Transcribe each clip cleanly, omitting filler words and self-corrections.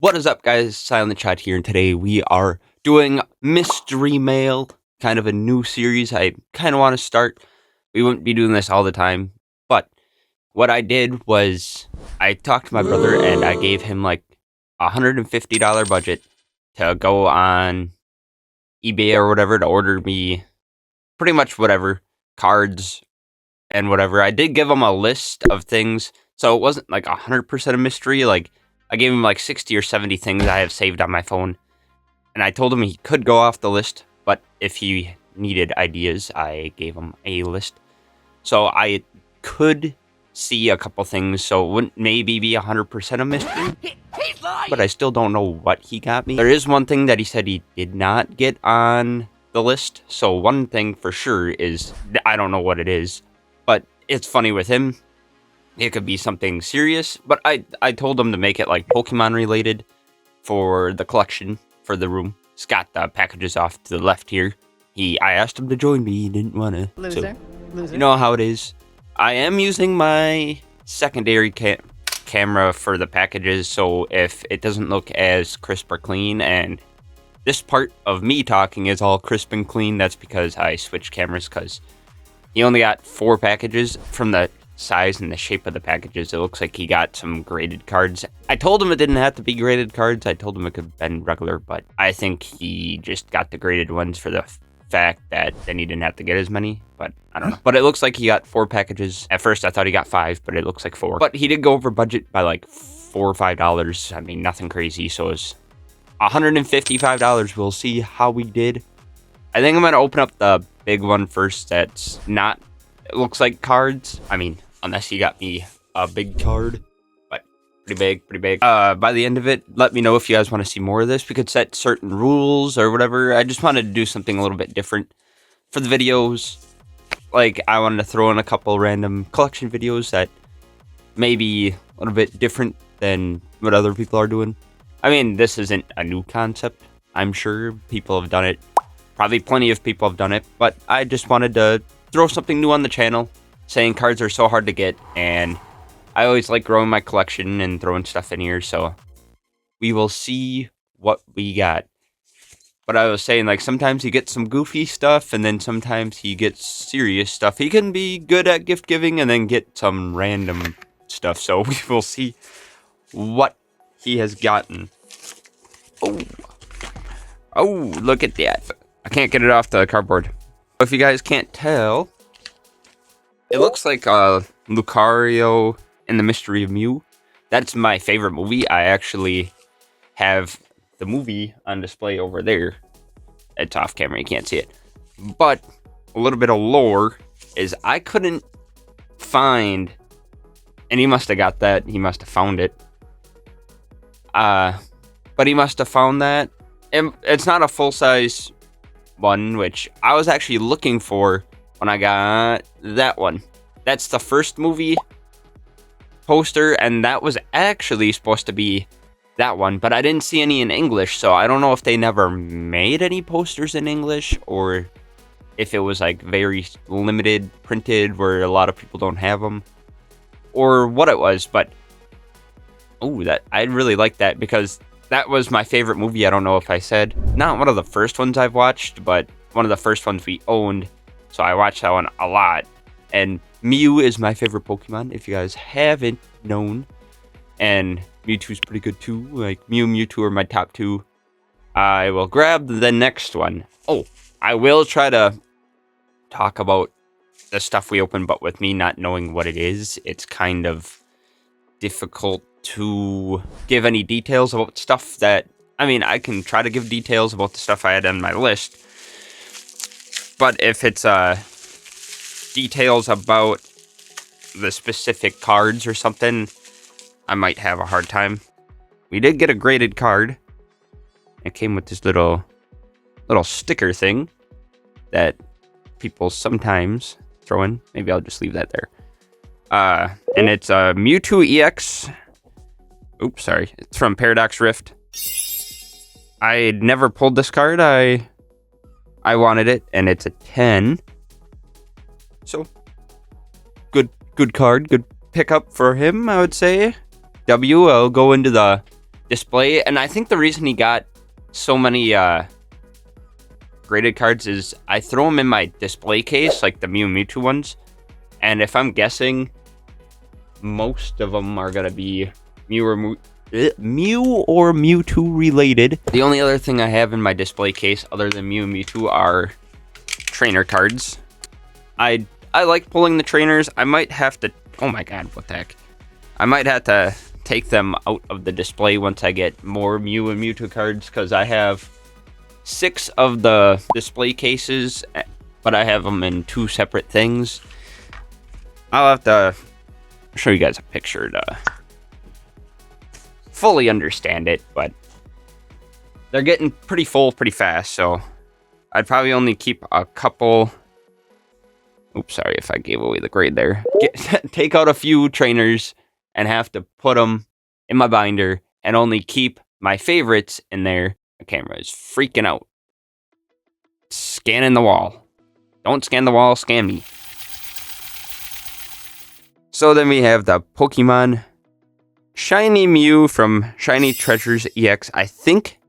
What is up, guys? Silent Chat here, and today we are doing Mystery Mail, kind of a new series I kind of want to start. We wouldn't be doing this all the time, but what I did was I talked to my brother and I gave him like a $150 budget to go on eBay or whatever to order me pretty much whatever, cards and whatever. I did give him a list of things, so it wasn't like 100% a mystery. Like, I gave him like 60 or 70 things I have saved on my phone. And I told him he could go off the list, but if he needed ideas, I gave him a list. So I could see a couple things, so it wouldn't maybe be 100% a mystery. But I still don't know what he got me. There is one thing that he said he did not get on the list. So one thing for sure is, I don't know what it is, but it's funny with him. It could be something serious, but I told him to make it like Pokemon related for the collection for the room. He's got the packages off to the left here. I asked him to join me. He didn't want to. Loser. You know how it is. I am using my secondary camera for the packages, so if it doesn't look as crisp or clean, and this part of me talking is all crisp and clean, that's because I switched cameras, because he only got 4 packages. From the size and the shape of the packages, it looks like he got some graded cards. I told him it didn't have to be graded cards. I told him it could have been regular, but I think he just got the graded ones for the fact that then he didn't have to get as many, but I don't know. But it looks like he got 4 packages. At first I thought he got 5, but it looks like 4. But he did go over budget by like $4 or $5. I mean, nothing crazy, so it's $155. We'll see how we did. I think I'm gonna open up the big one first. That's not, it looks like cards. I mean, unless you got me a big card, but pretty big. By the end of it, let me know if you guys want to see more of this. We could set certain rules or whatever. I just wanted to do something a little bit different for the videos. Like, I wanted to throw in a couple random collection videos that may be a little bit different than what other people are doing. I mean, this isn't a new concept. I'm sure people have done it. Probably plenty of people have done it, but I just wanted to throw something new on the channel, saying cards are so hard to get, and I always like growing my collection and throwing stuff in here, so we will see what we got. But I was saying, like, sometimes he gets some goofy stuff, and then sometimes he gets serious stuff. He can be good at gift giving and then get some random stuff, so we will see what he has gotten. Oh, look at that. I can't get it off the cardboard. If you guys can't tell, it looks like Lucario and the Mystery of Mew. That's my favorite movie. I actually have the movie on display over there. It's off camera, you can't see it. But a little bit of lore is I couldn't find, and he must have got that. He must have found it. But he must have found that. And it's not a full-size one, which I was actually looking for when I got that one. That's the first movie poster, and that was actually supposed to be that one, but I didn't see any in English, so I don't know if they never made any posters in English, or if it was like very limited printed where a lot of people don't have them, or what it was. But oh, that I really like that, because that was my favorite movie. I don't know if I said, not one of the first ones I've watched, but one of the first ones we owned, so I watched that one a lot. And Mew is my favorite Pokemon, if you guys haven't known. And Mewtwo's pretty good too. Like, Mew and Mewtwo are my top 2. I will grab the next one. Oh, I will try to talk about the stuff we open, but with me not knowing what it is, it's kind of difficult to give any details about stuff that, I mean, I can try to give details about the stuff I had on my list, but if it's details about the specific cards or something, I might have a hard time. We did get a graded card. It came with this little sticker thing that people sometimes throw in. Maybe I'll just leave that there. And it's a Mewtwo EX. Oops, sorry. It's from Paradox Rift. I never pulled this card. I wanted it, and it's a 10. So, good card. Good pickup for him, I would say. I'll go into the display. And I think the reason he got so many graded cards is I throw them in my display case, like the Mew and Mewtwo ones. And if I'm guessing, most of them are going to be Mew or Mewtwo related. The only other thing I have in my display case other than Mew and Mewtwo are trainer cards. I like pulling the trainers. I might have to... Oh my god, what the heck. I might have to take them out of the display once I get more Mew and Mewtwo cards, because I have 6 of the display cases, but I have them in 2 separate things. I'll have to show you guys a picture to fully understand it, but they're getting pretty full pretty fast, so I'd probably only keep a couple. Oops, sorry if I gave away the grade there. Take out a few trainers and have to put them in my binder and only keep my favorites in there. The camera is freaking out. Scanning the wall. Don't scan the wall, scan me. So then we have the Pokemon Shiny Mew from Shiny Treasures EX. I think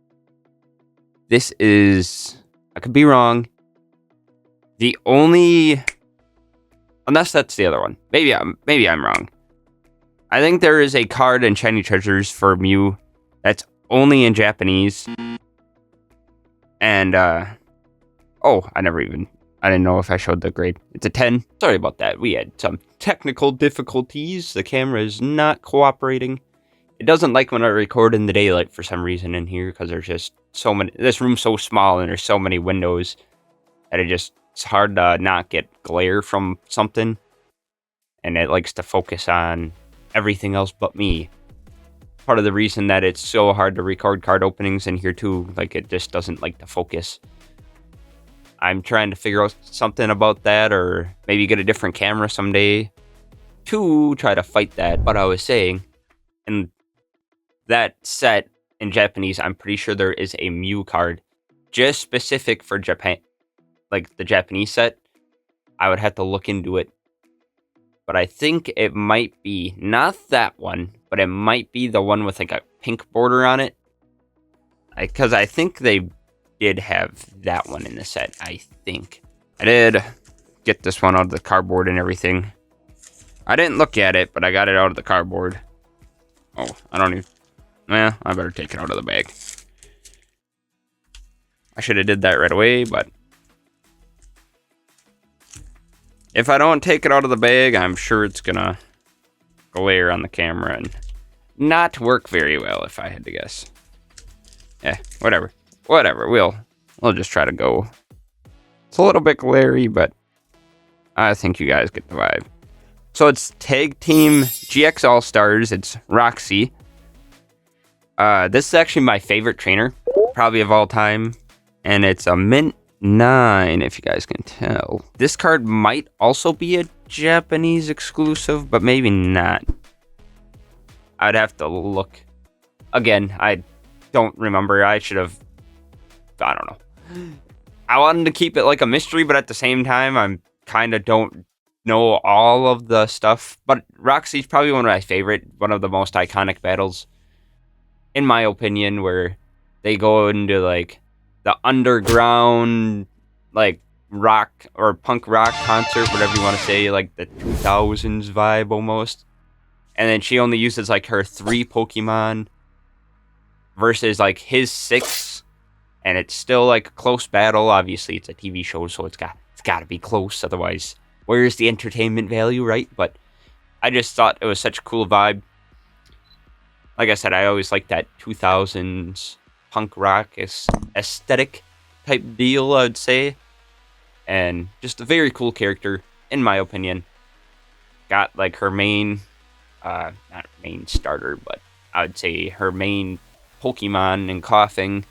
this is, I could be wrong, the only, unless that's the other one. Maybe I'm wrong. I think there is a card in Shiny Treasures for Mew that's only in Japanese. And, oh, I didn't know if I showed the grade. It's a 10. Sorry about that. We had some technical difficulties. The camera is not cooperating. It doesn't like when I record in the daylight for some reason in here, because there's just so many. This room's so small and there's so many windows that it's hard to not get glare from something. And it likes to focus on everything else but me. Part of the reason that it's so hard to record card openings in here too, like it just doesn't like to focus. I'm trying to figure out something about that, or maybe get a different camera someday to try to fight that. But I was saying, in that set in Japanese, I'm pretty sure there is a Mew card just specific for Japan, like the Japanese set. I would have to look into it. But I think it might be not that one, but it might be the one with like a pink border on it. Because I think they did have that one in the set, I think. I did get this one out of the cardboard and everything. I didn't look at it, but I got it out of the cardboard. Oh, I don't even... Well, I better take it out of the bag. I should have did that right away, but... if I don't take it out of the bag, I'm sure it's gonna glare on the camera and not work very well, if I had to guess. Yeah, whatever. We'll just try to go. It's a little bit glary, but I think you guys get the vibe. So it's Tag Team GX All-Stars. It's Roxy. This is actually my favorite trainer, probably of all time. And it's a Mint 9, if you guys can tell. This card might also be a Japanese exclusive, but maybe not. I'd have to look. Again, I don't remember. I don't know. I wanted to keep it like a mystery, but at the same time, I'm kind of don't know all of the stuff. But Roxy's probably one of my favorite, one of the most iconic battles, in my opinion, where they go into like the underground, like rock or punk rock concert, whatever you want to say, like the 2000s vibe almost. And then she only uses like her 3 Pokemon versus like his 6. And it's still like a close battle. Obviously, it's a TV show, so it's got to be close. Otherwise, where's the entertainment value, right? But I just thought it was such a cool vibe. Like I said, I always liked that 2000s punk rock aesthetic type deal, I would say. And just a very cool character, in my opinion. Got like her main, not main starter, but I would say her main Pokemon in Coughing.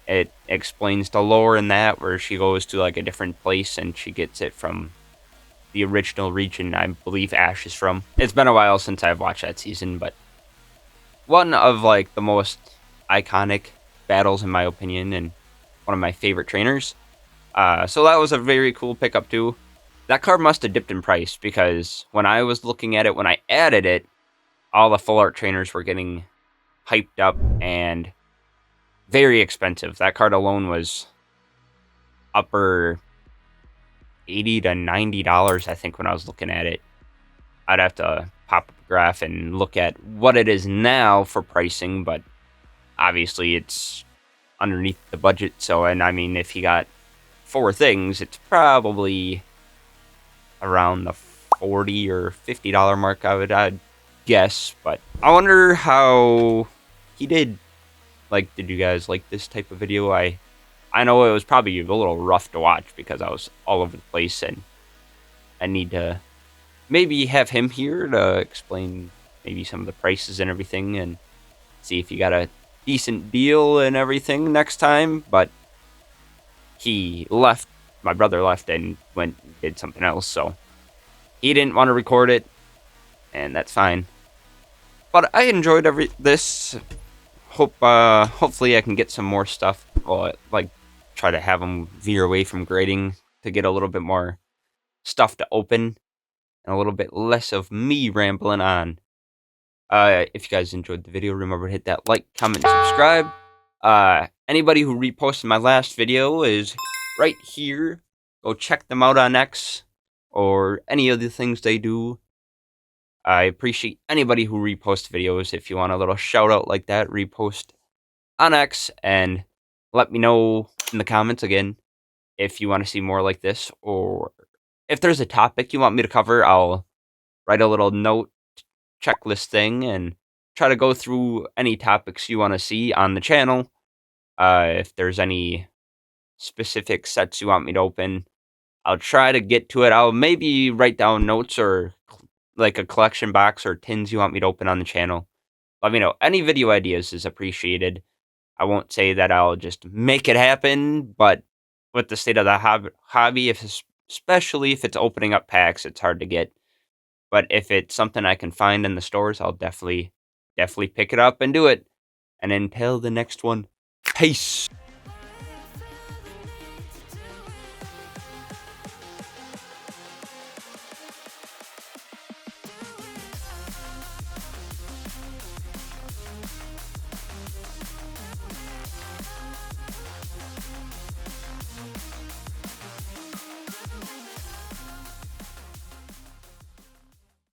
It explains the lore in that, where she goes to like a different place and she gets it from the original region I believe Ash is from. It's been a while since I've watched that season, but one of like the most iconic battles in my opinion, and one of my favorite trainers. So that was a very cool pickup too. That card must have dipped in price, because when I was looking at it, when I added it, all the full art trainers were getting hyped up and very expensive. That card alone was upper $80 to $90, I think, when I was looking at it. I'd have to pop up a graph and look at what it is now for pricing, but obviously it's underneath the budget. So, and I mean, if he got 4 things, it's probably around the $40 or $50 mark, I'd guess. But I wonder how he did. Like, did you guys like this type of video? I know it was probably a little rough to watch because I was all over the place, and I need to maybe have him here to explain maybe some of the prices and everything, and see if you got a decent deal and everything next time. But he left, my brother left and went and did something else, so he didn't want to record it, and that's fine. But I enjoyed this. Hopefully I can get some more stuff. Well, like, try to have him veer away from grading to get a little bit more stuff to open and a little bit less of me rambling on. If you guys enjoyed the video, remember to hit that like, comment, and subscribe. Anybody who reposted my last video is right here. Go check them out on X or any of the things they do. I appreciate anybody who reposts videos. If you want a little shout out like that, repost on X and let me know in the comments again if you want to see more like this, or if there's a topic you want me to cover. I'll write a little note checklist thing and try to go through any topics you want to see on the channel. If there's any specific sets you want me to open, I'll try to get to it. I'll maybe write down notes or like a collection box or tins you want me to open on the channel. Let me know. Any video ideas is appreciated. I won't say that I'll just make it happen, but with the state of the hobby, especially if it's opening up packs, it's hard to get. But if it's something I can find in the stores, I'll definitely pick it up and do it. And until the next one, peace.